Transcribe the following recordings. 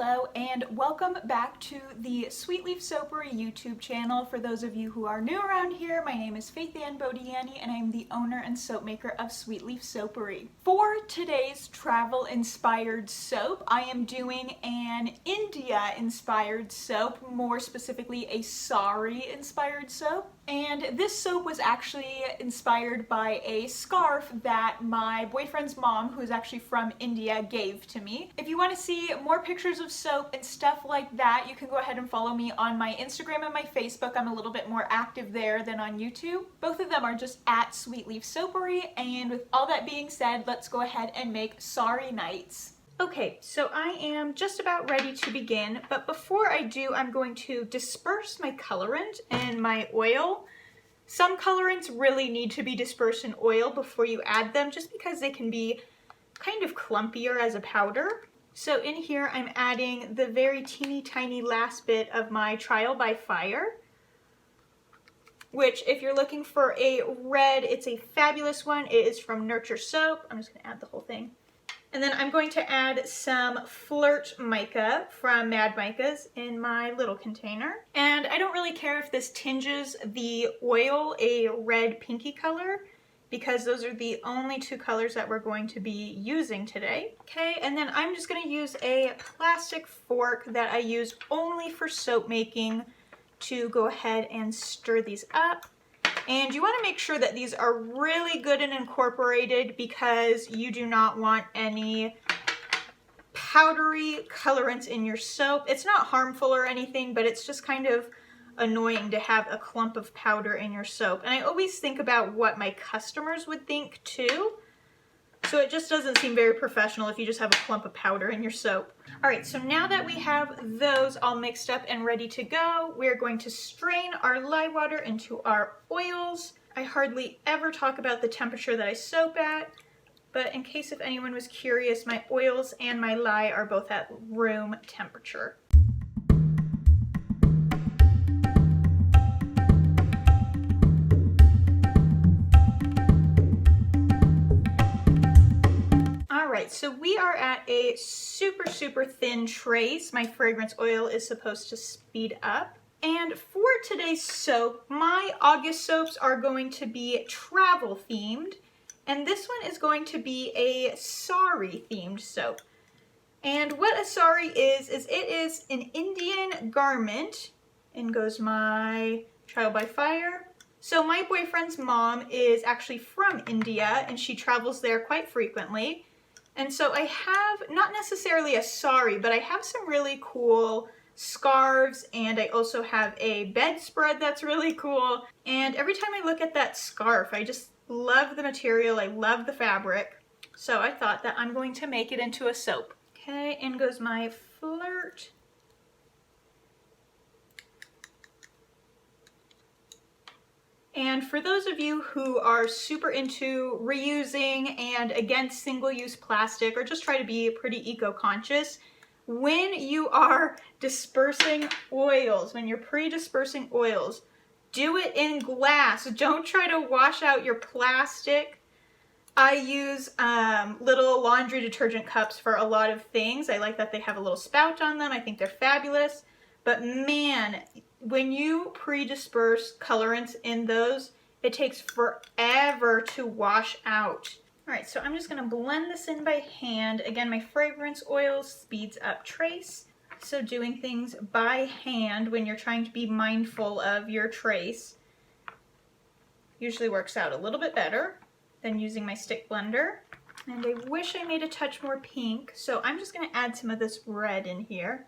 Hello and welcome back to the Sweet Leaf Soapery YouTube channel. For those of you who are new around here, my name is Faith Ann Bodiani and I'm the owner and soap maker of Sweet Leaf Soapery. For today's travel inspired soap, I am doing an India inspired soap, more specifically a Sari inspired soap. And this soap was actually inspired by a scarf that my boyfriend's mom, who is actually from India, gave to me. If you want to see more pictures of soap and stuff like that, you can go ahead and follow me on my Instagram and my Facebook. I'm a little bit more active there than on YouTube. Both of them are just at Sweet Leaf Soapery. And with all that being said, let's go ahead and make Sari nights. Okay, so I am just about ready to begin, but before I do, I'm going to disperse my colorant and my oil. Some colorants really need to be dispersed in oil before you add them, just because they can be kind of clumpier as a powder. So in here, I'm adding the very teeny tiny last bit of my Trial by Fire, which if you're looking for a red, it's a fabulous one. It is from Nurture Soap. I'm just gonna add the whole thing. And then I'm going to add some Flirt Mica from Mad Micas in my little container. And I don't really care if this tinges the oil a red pinky color, because those are the only two colors that we're going to be using today. Okay, and then I'm just gonna use a plastic fork that I use only for soap making to go ahead and stir these up. And you want to make sure that these are really good and incorporated, because you do not want any powdery colorants in your soap. It's not harmful or anything, but it's just kind of annoying to have a clump of powder in your soap. And I always think about what my customers would think too. So it just doesn't seem very professional if you just have a clump of powder in your soap. All right, so now that we have those all mixed up and ready to go, we're going to strain our lye water into our oils. I hardly ever talk about the temperature that I soap at, but in case if anyone was curious, my oils and my lye are both at room temperature. So we are at a super thin trace. My fragrance oil is supposed to speed up. And for today's soap, my August soaps are going to be travel themed. And this one is going to be a Sari themed soap. And what a Sari is it is an Indian garment. In goes my Trial by Fire. So my boyfriend's mom is actually from India and she travels there quite frequently. And so I have, not necessarily a Sari, but I have some really cool scarves, and I also have a bedspread that's really cool. And every time I look at that scarf, I just love the material, I love the fabric. So I thought that I'm going to make it into a soap. Okay, in goes my Flirt. And for those of you who are super into reusing and against single-use plastic, or just try to be pretty eco-conscious, when you are dispersing oils, when you're pre-dispersing oils, do it in glass. Don't try to wash out your plastic. I use little laundry detergent cups for a lot of things. I like that they have a little spout on them. I think they're fabulous. But man, when you pre-disperse colorants in those, it takes forever to wash out. All right, so I'm just gonna blend this in by hand. Again, my fragrance oil speeds up trace. So doing things by hand when you're trying to be mindful of your trace usually works out a little bit better than using my stick blender. And I wish I made a touch more pink, so I'm just gonna add some of this red in here.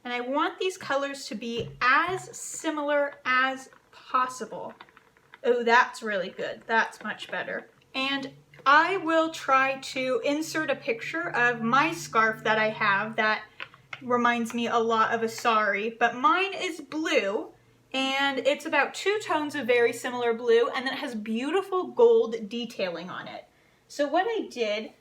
And I want these colors to be as similar as possible. Oh, that's really good. That's much better. And I will try to insert a picture of my scarf that I have that reminds me a lot of a Sari, but mine is blue, and it's about 2 tones of very similar blue, and then it has beautiful gold detailing on it. So what I did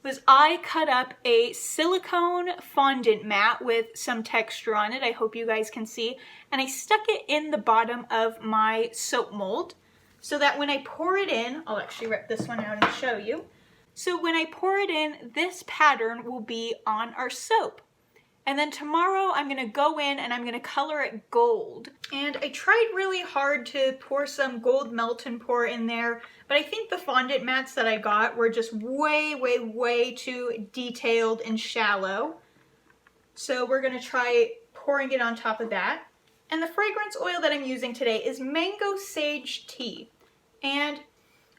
was I cut up a silicone fondant mat with some texture on it. I hope you guys can see. And I stuck it in the bottom of my soap mold so that when I pour it in, I'll actually rip this one out and show you. So when I pour it in, this pattern will be on our soap. And then tomorrow I'm gonna go in and I'm gonna color it gold. And I tried really hard to pour some gold melt and pour in there, but I think the fondant mats that I got were just way too detailed and shallow. So we're gonna try pouring it on top of that. And the fragrance oil that I'm using today is Mango Sage Tea. And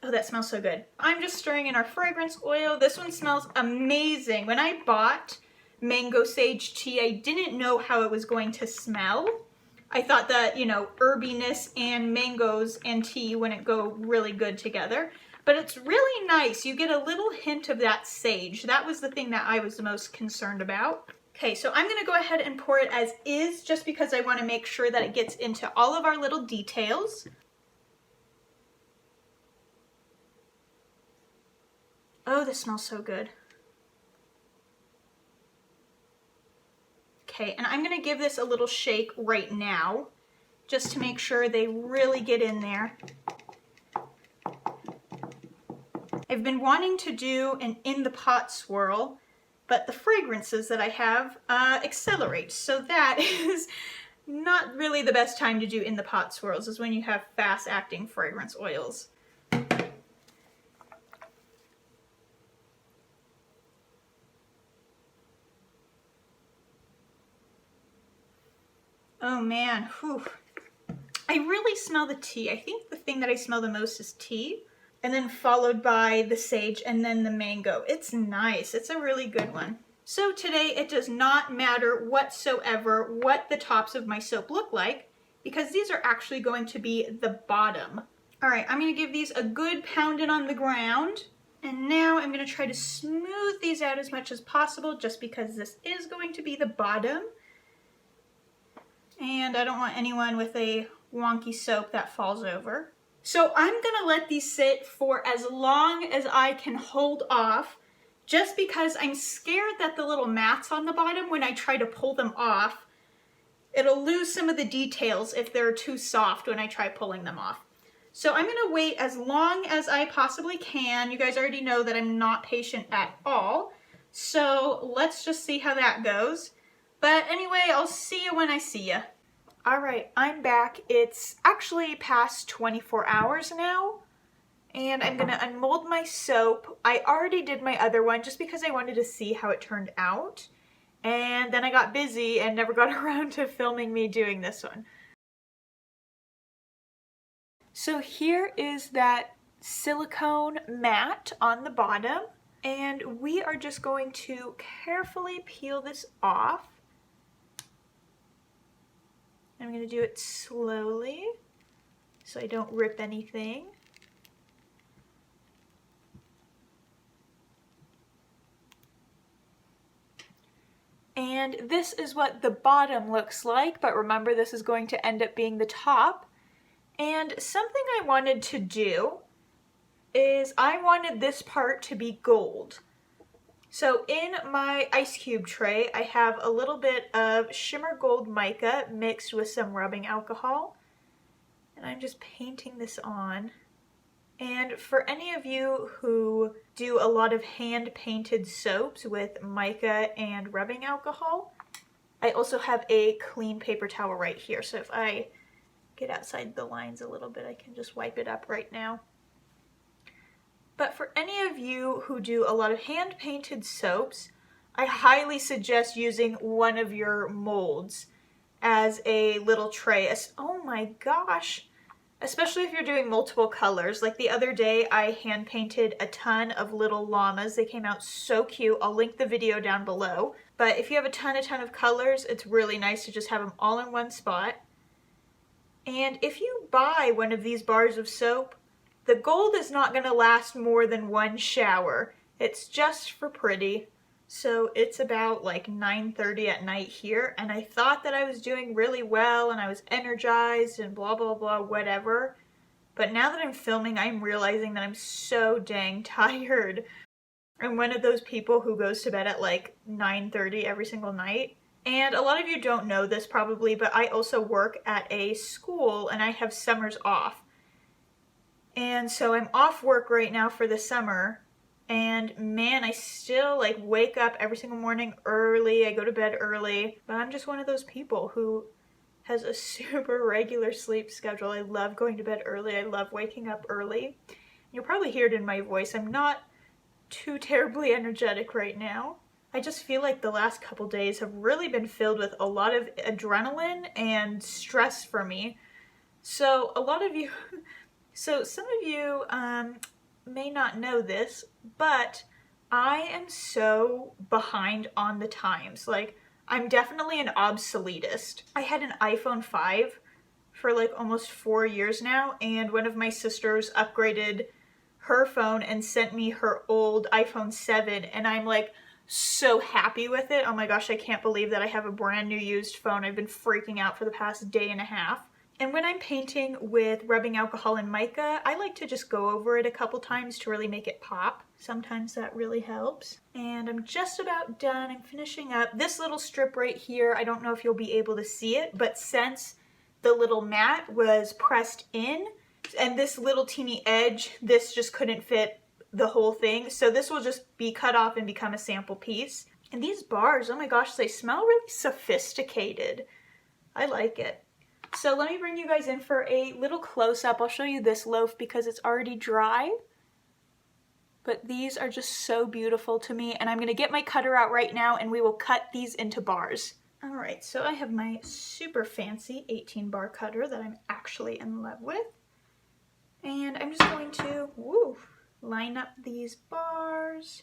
oh, that smells so good. I'm just stirring in our fragrance oil. This one smells amazing. When I bought Mango Sage Tea, I didn't know how it was going to smell. I thought that, you know, herbiness and mangoes and tea wouldn't go really good together. But it's really nice. You get a little hint of that sage. That was the thing that I was the most concerned about. Okay, so I'm going to go ahead and pour it as is just because I want to make sure that it gets into all of our little details. Oh, this smells so good. Okay, and I'm gonna give this a little shake right now, just to make sure they really get in there. I've been wanting to do an in the pot swirl, but the fragrances that I have accelerate, so that is not really the best time to do in the pot swirls, is when you have fast acting fragrance oils. Oh man, whew. I really smell the tea. I think the thing that I smell the most is tea, and then followed by the sage and then the mango. It's nice. It's a really good one. So today it does not matter whatsoever what the tops of my soap look like, because these are actually going to be the bottom. All right, I'm going to give these a good pounding on the ground. And now I'm going to try to smooth these out as much as possible, just because this is going to be the bottom. And I don't want anyone with a wonky soap that falls over. So I'm gonna let these sit for as long as I can hold off, just because I'm scared that the little mats on the bottom, when I try to pull them off, it'll lose some of the details if they're too soft when I try pulling them off. So I'm gonna wait as long as I possibly can. You guys already know that I'm not patient at all. So let's just see how that goes. But anyway, I'll see you when I see you. All right, I'm back. It's actually past 24 hours now, and I'm gonna unmold my soap. I already did my other one just because I wanted to see how it turned out, and then I got busy and never got around to filming me doing this one. So here is that silicone mat on the bottom, and we are just going to carefully peel this off. I'm going to do it slowly so I don't rip anything. And this is what the bottom looks like, but remember, this is going to end up being the top. And something I wanted to do is I wanted this part to be gold. So in my ice cube tray, I have a little bit of shimmer gold mica mixed with some rubbing alcohol. And I'm just painting this on. And for any of you who do a lot of hand-painted soaps with mica and rubbing alcohol, I also have a clean paper towel right here. So if I get outside the lines a little bit, I can just wipe it up right now. But for any of you who do a lot of hand-painted soaps, I highly suggest using one of your molds as a little tray. Oh my gosh! Especially if you're doing multiple colors. Like the other day, I hand-painted a ton of little llamas. They came out so cute. I'll link the video down below. But if you have a ton of colors, it's really nice to just have them all in one spot. And if you buy one of these bars of soap, the gold is not going to last more than one shower. It's just for pretty. So it's about like 9:30 at night here, and I thought that I was doing really well and I was energized and blah blah blah whatever. But now that I'm filming, I'm realizing that I'm so dang tired. I'm one of those people who goes to bed at like 9:30 every single night. And a lot of you don't know this probably, but I also work at a school and I have summers off. And so I'm off work right now for the summer, And man, I still like wake up every single morning early. I go to bed early, but I'm just one of those people who has a super regular sleep schedule. I love going to bed early. I love waking up early. You'll probably hear it in my voice. I'm not too terribly energetic right now. I just feel like the last couple days have really been filled with a lot of adrenaline and stress for me. So some of you may not know this, but I am so behind on the times. Like, I'm definitely an obsoletist. I had an iPhone 5 for like almost 4 years now, and one of my sisters upgraded her phone and sent me her old iPhone 7, and I'm like so happy with it. Oh my gosh, I can't believe that I have a brand new used phone. I've been freaking out for the past day and a half. And when I'm painting with rubbing alcohol and mica, I like to just go over it a couple times to really make it pop. Sometimes that really helps. And I'm just about done. I'm finishing up this little strip right here. I don't know if you'll be able to see it, but since the little mat was pressed in, and this little teeny edge, this just couldn't fit the whole thing. So this will just be cut off and become a sample piece. And these bars, oh my gosh, they smell really sophisticated. I like it. So let me bring you guys in for a little close-up. I'll show you this loaf because it's already dry. But these are just so beautiful to me. And I'm going to get my cutter out right now and we will cut these into bars. All right, so I have my super fancy 18 bar cutter that I'm actually in love with. And I'm just going to line up these bars.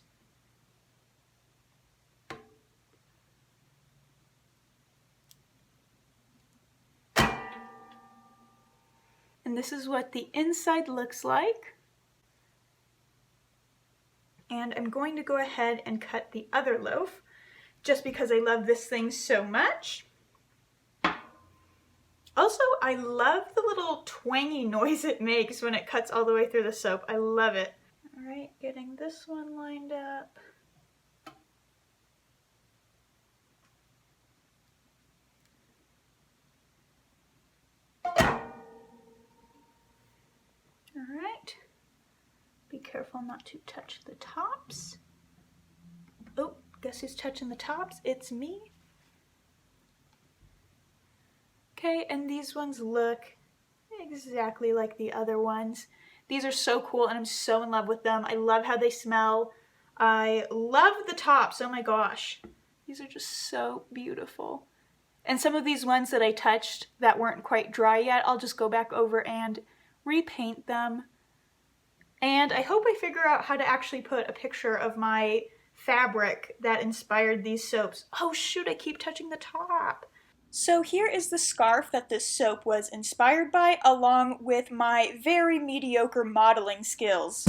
And this is what the inside looks like. And I'm going to go ahead and cut the other loaf just because I love this thing so much. Also, I love the little twangy noise it makes when it cuts all the way through the soap. I love it. All right, getting this one lined up. All right. Be careful not to touch the tops. Oh, guess who's touching the tops? It's me. Okay, and these ones look exactly like the other ones. These are so cool and I'm so in love with them. I love how they smell. I love the tops. Oh my gosh. These are just so beautiful. And some of these ones that I touched that weren't quite dry yet, I'll just go back over and repaint them. And I hope I figure out how to actually put a picture of my fabric that inspired these soaps. Oh shoot, I keep touching the top. So here is the scarf that this soap was inspired by, along with my very mediocre modeling skills.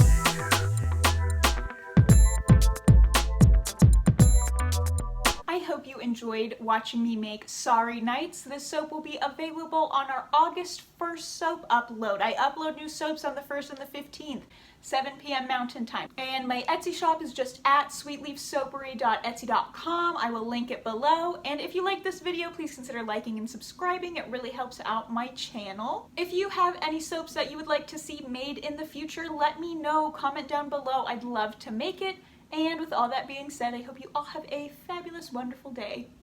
I hope you enjoyed watching me make Sari Nights. This soap will be available on our August 1st soap upload. I upload new soaps on the 1st and the 15th, 7 p.m. Mountain Time. And my Etsy shop is just at sweetleafsoapery.etsy.com. I will link it below. And if you like this video, please consider liking and subscribing. It really helps out my channel. If you have any soaps that you would like to see made in the future, let me know. Comment down below. I'd love to make it. And with all that being said, I hope you all have a fabulous, wonderful day.